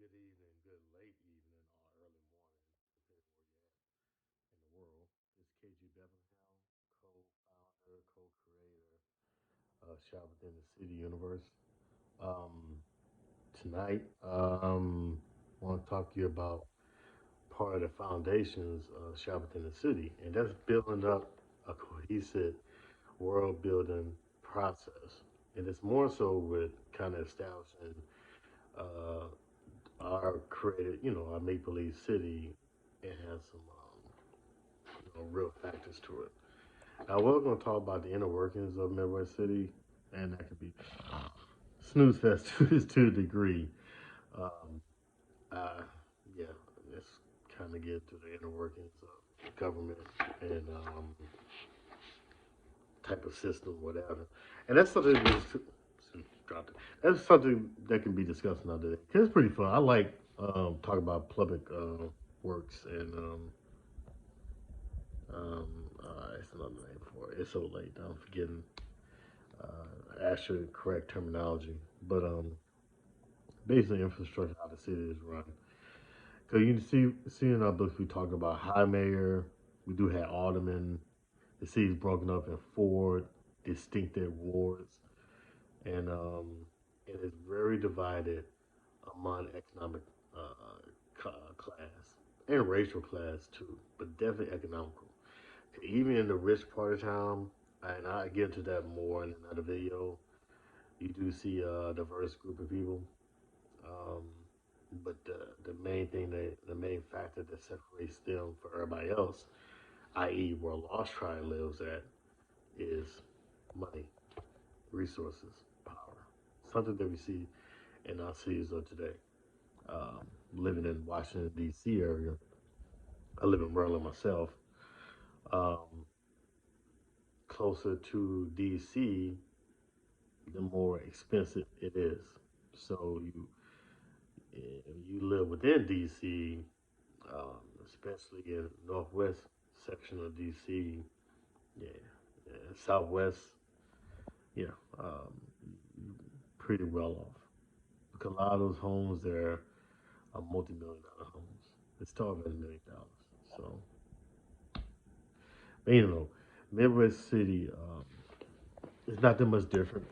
good evening, good late evening, or early morning, depending where you're at in the world. This is KG Bethlehem, co-founder, co-creator of Shop Within the City Universe. Um, Tonight, I want to talk to you about part of the foundations of Shop Within the City, and that's building up a cohesive world building process. And it's more so with kind of establishing uh, our created, our make believe city, it has some real factors to it. Now, we're going to talk about the inner workings of Midwest City, and that could be snooze fest to a degree. Um, uh, yeah, let's kind of get to the inner workings of government and type of system, whatever. And that's something that's something that can be discussed another day. It's pretty fun. I like talking about public works and um, it's another name for it. It's so late. I'm forgetting actually correct terminology, but basically infrastructure how the city is run. Because you see in our books we talk about high mayor. We do have aldermen. The city's broken up in four distinctive wards, and it is very divided among economic class and racial class too, but definitely economical. Even in the rich part of town, and I get into that more in another video. You do see a diverse group of people, um, but the main thing that the main factor that separates them from everybody else, i.e., where Lost Tribe lives at, is money, resources, power. Something that we see in our cities of today. Living in Washington D.C. area, I live in Maryland myself. Um, Closer to D.C., the more expensive it is. So if you live within D.C., especially in the northwest section of D.C., yeah, yeah, southwest, yeah, um, pretty well off. Because a lot of those homes there are multi-million-dollar homes. It's start at $1 million. So, but, Midwest City is not that much different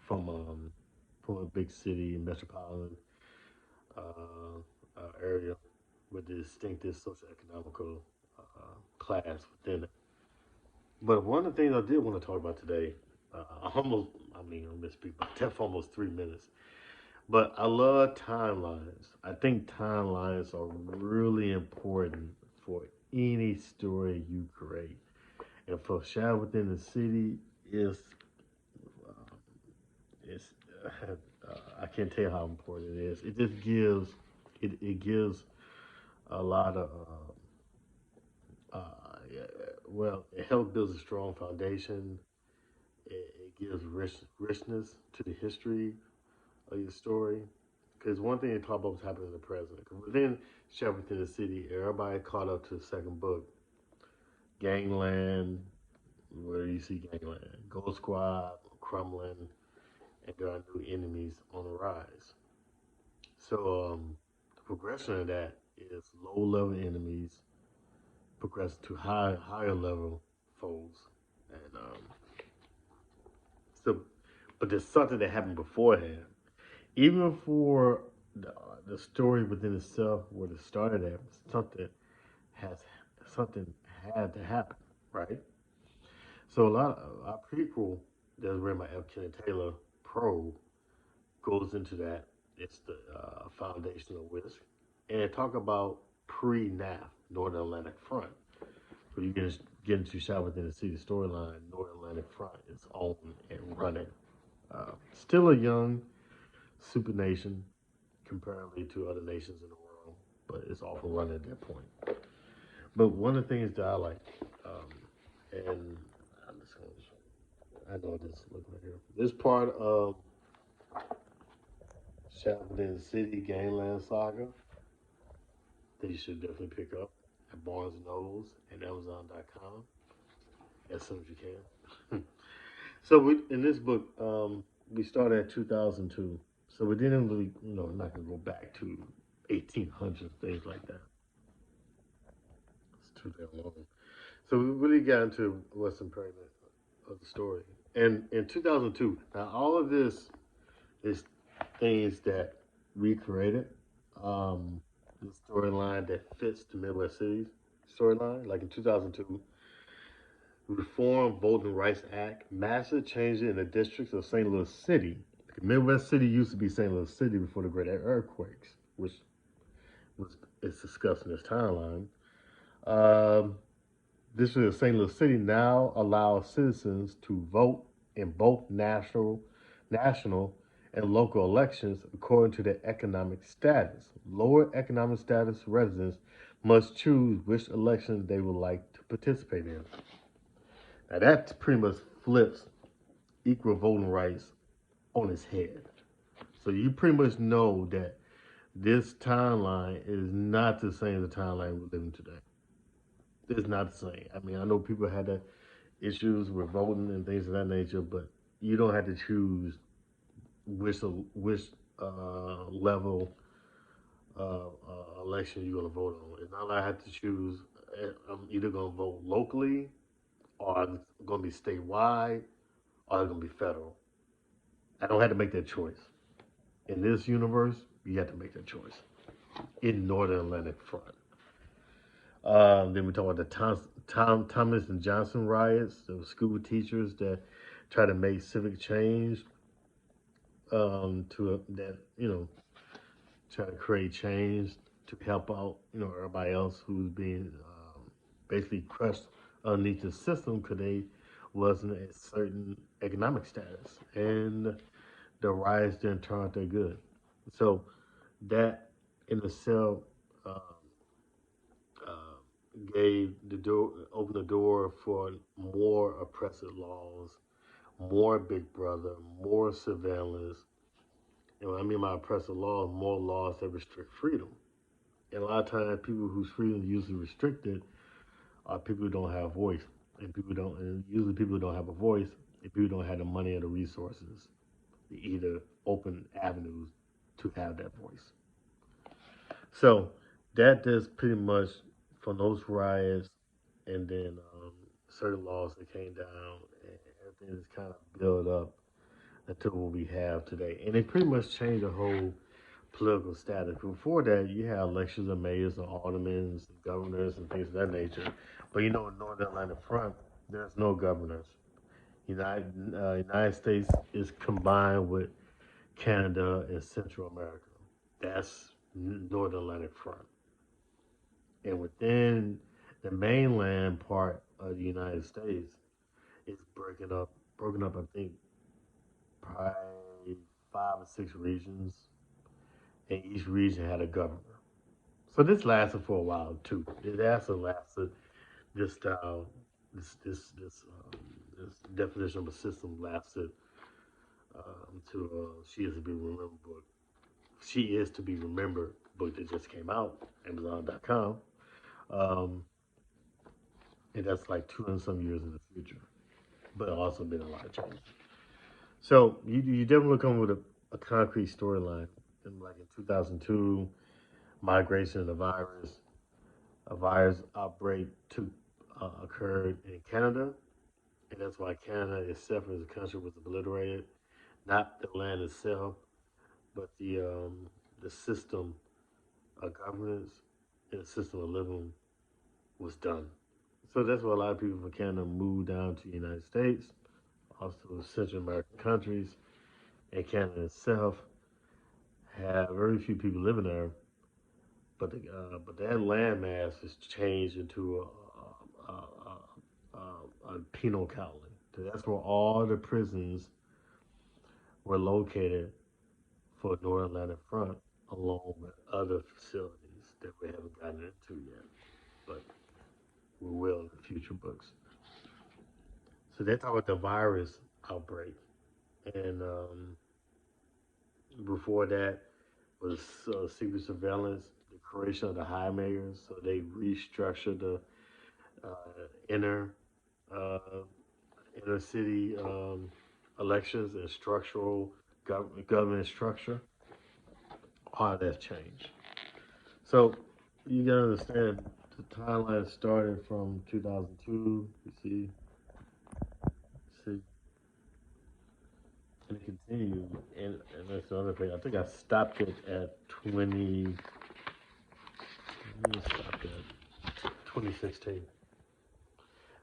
from um, from a big city metropolitan area with the distinctive socioeconomical class within it. But one of the things I did want to talk about today, I'm going to speak about that for almost 3 minutes. But I love timelines. I think timelines are really important for any story you create. And for Shadow Within the City, uh, is I can't tell you how important it is. It just it gives a lot of yeah, well, it helps build a strong foundation. It gives richness to the history of your story. Because one thing they talk about what's happening in the present. Cause within Shepperton the City, everybody caught up to the second book, Gangland. Where you see Gangland, Ghost Squad, crumbling, and there are new enemies on the rise. So the progression of that is low level enemies progress to higher level foes, and so but there's something that happened beforehand. Even for the story within itself, where it started at, has something had to happen, right? So a lot of our prequel that's written by F. Kennedy Taylor Pro goes into that. It's the foundation of WISC, and it talk about pre-NAF, Northern Atlantic Front. So you get into shot within the city storyline. Northern Atlantic Front is owned and running. Still a young super nation comparatively to other nations in the world, but it's off and running at that point. But one of the things that I like, and I'm just going to, I know this look right here. This part of Shaolin City Gangland Saga that you should definitely pick up at Barnes and Nobles and Amazon.com as soon as you can. So in this book, we started at 2002. So we didn't really, not gonna go back to 1800s, things like that. It's too damn long. So we really got into Western Pyramid of the story. And in 2002, now all of this is things that we created. The storyline that fits the Midwest cities storyline. Like in 2002, Reform Voting Rights Act, massive changes in the districts of St. Louis City. Midwest City used to be St. Louis City before the great earthquakes, which was is discussed in this timeline. Um, This is St. Louis City now allows citizens to vote in both national and local elections according to their economic status. Lower economic status residents must choose which election they would like to participate in. Now that pretty much flips equal voting rights on its head. So you pretty much know that this timeline is not the same as the timeline we're living today. It's not the same. I mean, I know people had the issues with voting and things of that nature, but you don't have to choose which level election you're going to vote on. It's not like I have to choose. I'm either going to vote locally, or I'm going to be statewide, or it's going to be federal. I don't have to make that choice. In this universe, you have to make that choice. In Northern Atlantic Front. Then we talk about the Thomas and Johnson riots, the school teachers that try to make civic change to that try to create change to help out everybody else who's being basically crushed underneath the system because they wasn't a certain economic status, and the riots didn't turn out that good. So that in itself. Um, gave the door, opened the door for more oppressive laws, more Big Brother, more surveillance. And what I mean by oppressive laws, more laws that restrict freedom. And a lot of times, people whose freedom is usually restricted are people who don't have a voice, and usually people who don't have a voice, and people who don't have the money or the resources to either open avenues to have that voice. So that is pretty much from those riots, and then certain laws that came down, and everything is kind of built up until what we have today. And it pretty much changed the whole political status. Before that, you had elections of mayors and aldermen, and governors, and things of that nature. But in Northern Atlanta Front, there's no governors. United States is combined with Canada and Central America. That's Northern Atlantic Front. And within the mainland part of the United States, it's broken up. I think probably 5 or 6 regions, and each region had a governor. So this lasted for a while too. It also lasted this style, this definition of a system lasted to She Is to Be Remembered book. She Is to Be Remembered book that just came out, Amazon.com. Um, and that's like 200 some years in the future, but also been a lot of change. So you definitely come with a concrete storyline. And like in 2002, migration of the virus, a virus outbreak occurred in Canada, and that's why Canada itself as a country was obliterated. Not the land itself, but the system of governance and the system of living was done. So that's why a lot of people from Canada moved down to the United States, also Central American countries, and Canada itself have very few people living there, but that landmass has changed into a penal colony. So that's where all the prisons were located for North Atlantic Front, along with other facilities that we haven't gotten into yet, but we will in the future books. So they talk about the virus outbreak, and before that was secret surveillance, the creation of the high mayors. So they restructured the uh, inner uh, inner city elections and structural government structure, all that's changed. So you gotta understand the timeline started from 2002. You see, and it continued. And that's the other thing. I think I stopped it at 20. Let me stop at 2016.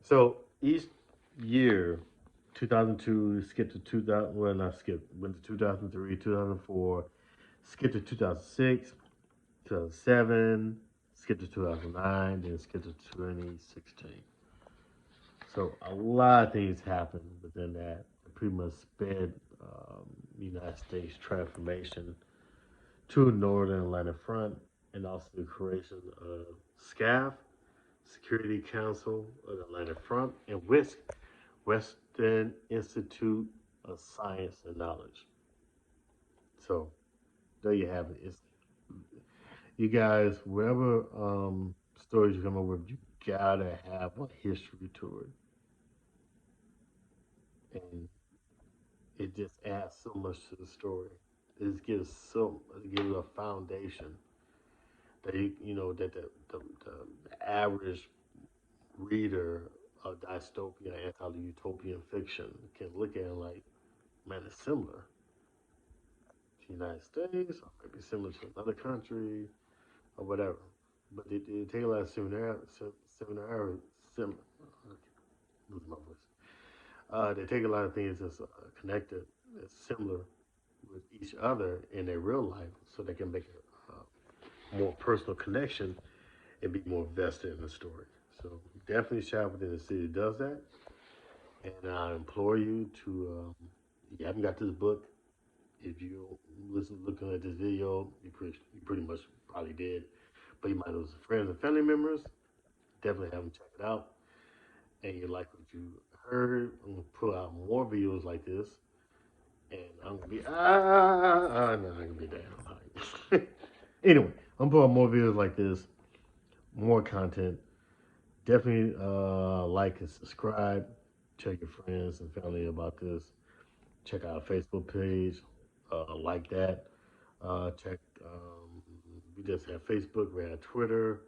So each year, 2002, skipped to 2000. Well, not skipped. Went to 2003, 2004. Skipped to 2006, 2007. Skipped to 2009. Then skipped to 2016. So a lot of things happened within that. It pretty much sped United States transformation to Northern Atlantic Front, and also the creation of SCAF, Security Council of the Atlantic Front, and WISC, Western Institute of Science and Knowledge. So there you have it. It's, you guys, whatever stories you come up with, you gotta have a history to it, and it just adds so much to the story. It gives a foundation that that the average reader of dystopian, anti-utopian fiction can look at it like, man, it's similar to the United States, or maybe similar to another country, or whatever. But they take a lot of sim, lose my voice. They take a lot of things that's connected, that's similar with each other in their real life, so they can make a more personal connection and be more vested in the story. So definitely Shop Within the City does that, and I implore you to. If you haven't got this book, if you looking at this video, you pretty much probably did, but you might know some friends and family members. Definitely have them check it out, and you like what you heard. I'm gonna put out more videos like this, and I'm gonna be no, I'm gonna be down. Anyway, I'm gonna put out more videos like this, more content. Definitely like and subscribe. Tell your friends and family about this. Check out our Facebook page. Like that. Check. We just have Facebook. We have Twitter.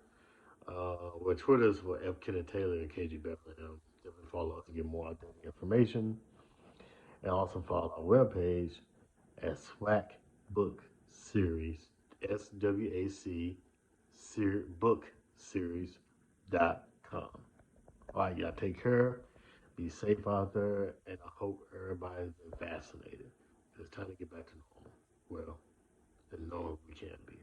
Well, Twitter is for F. Kenneth Taylor and KG Bethlehem. Definitely follow us to get more authentic information. And also follow our webpage at SWAC Book Series. SWAC Book Series.com. All right, y'all take care. Be safe out there, and I hope everybody's been vaccinated. It's time to get back to normal. Well, the normal we can be.